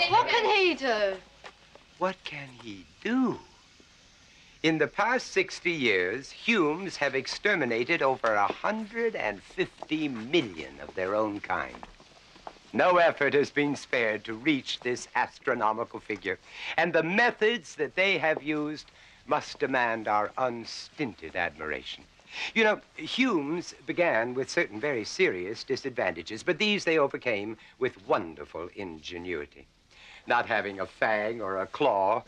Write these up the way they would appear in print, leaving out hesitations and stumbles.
What can he do? What can he do? In the past 60 years, Humes have exterminated over 150 million of their own kind. No effort has been spared to reach this astronomical figure, and the methods that they have used must demand our unstinted admiration. You know, Humes began with certain very serious disadvantages, but these they overcame with wonderful ingenuity. Not having a fang or a claw,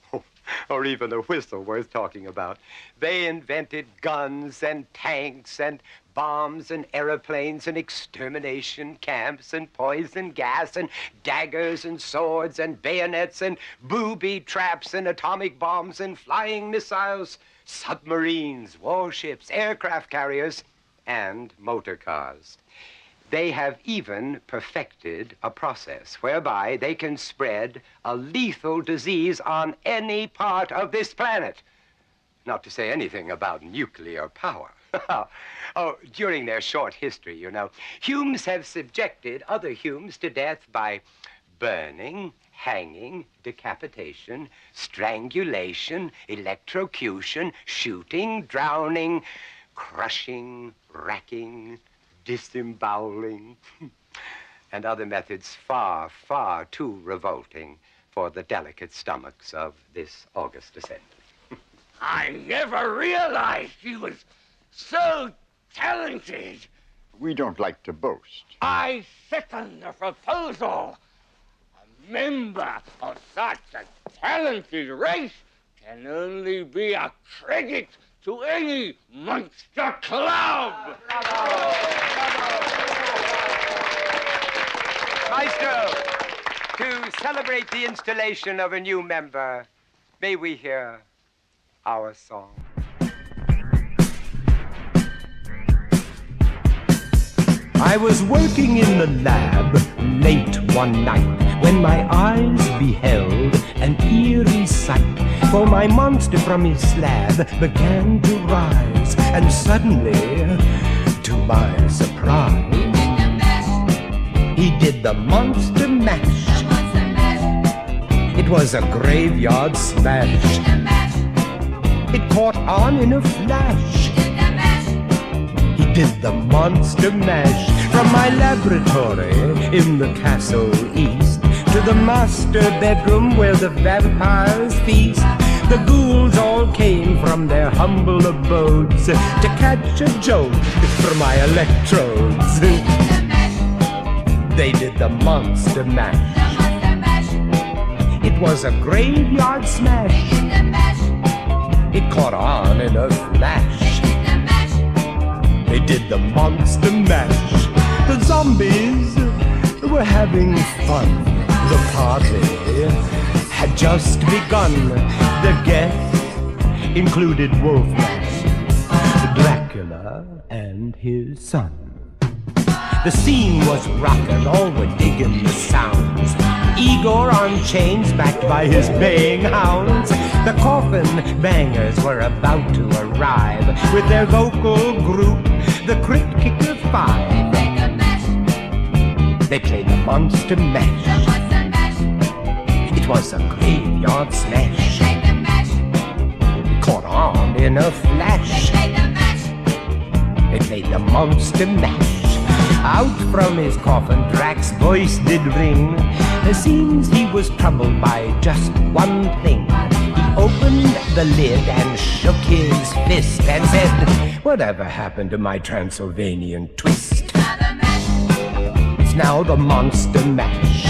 or even a whistle worth talking about, they invented guns and tanks and bombs and airplanes and extermination camps and poison gas and daggers and swords and bayonets and booby traps and atomic bombs and flying missiles, submarines, warships, aircraft carriers, and motor cars. They have even perfected a process whereby they can spread a lethal disease on any part of this planet. Not to say anything about nuclear power. Oh, during their short history, you know, Humes have subjected other Humes to death by burning, hanging, decapitation, strangulation, electrocution, shooting, drowning, crushing, racking, disemboweling, and other methods far, far too revolting for the delicate stomachs of this august assembly. I never realized he was so talented. We don't like to boast. I second the proposal. A member of such a talented race can only be a credit to any monster club. Maestro, to celebrate the installation of a new member, may we hear our song? I was working in the lab late one night when my eyes beheld an eerie sight. For my monster from his slab began to rise, and suddenly, to my surprise, he did the monster mash. It was a graveyard smash. It caught on in a flash. He did the monster mash. From my laboratory in the castle east to the master bedroom where the vampires feast, the ghouls all came from their humble abodes to catch a jolt from my electrodes. They did the monster mash. It was a graveyard smash. It caught on in a flash. They did the monster mash. The zombies were having fun. The party had just begun. The guests included Wolfman, Dracula, and his son. The scene was rockin', all were digging the sounds. Igor on chains backed by his baying hounds. The coffin bangers were about to arrive with their vocal group, the Crypt Kicker Five. They played the monster mash. It was a graveyard smash. Caught on in a flash. They played the monster mash. Out from his coffin Drac's voice did ring. It seems he was troubled by just one thing. He opened the lid and shook his fist and said, "Whatever happened to my Transylvanian twist?" It's now the monster mash.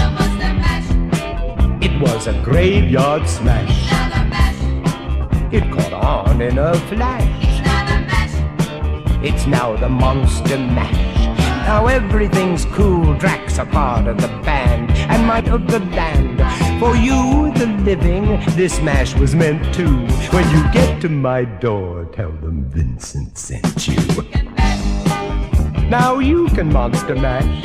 It was a graveyard smash. It caught on in a flash. It's now the monster mash. Now everything's cool, Drax a part of the band, and might of the land. For you, the living, this mash was meant to. When you get to my door, tell them Vincent sent you. Now you can monster mash.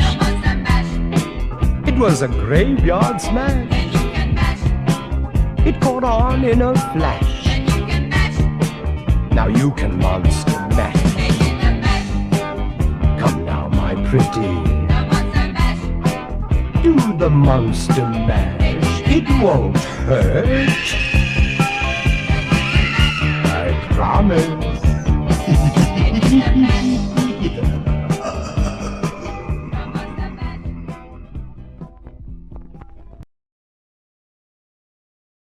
It was a graveyard smash. It caught on in a flash. Now you can monster mash. Come now, my pretty. do the monster mash. It won't hurt. I promise.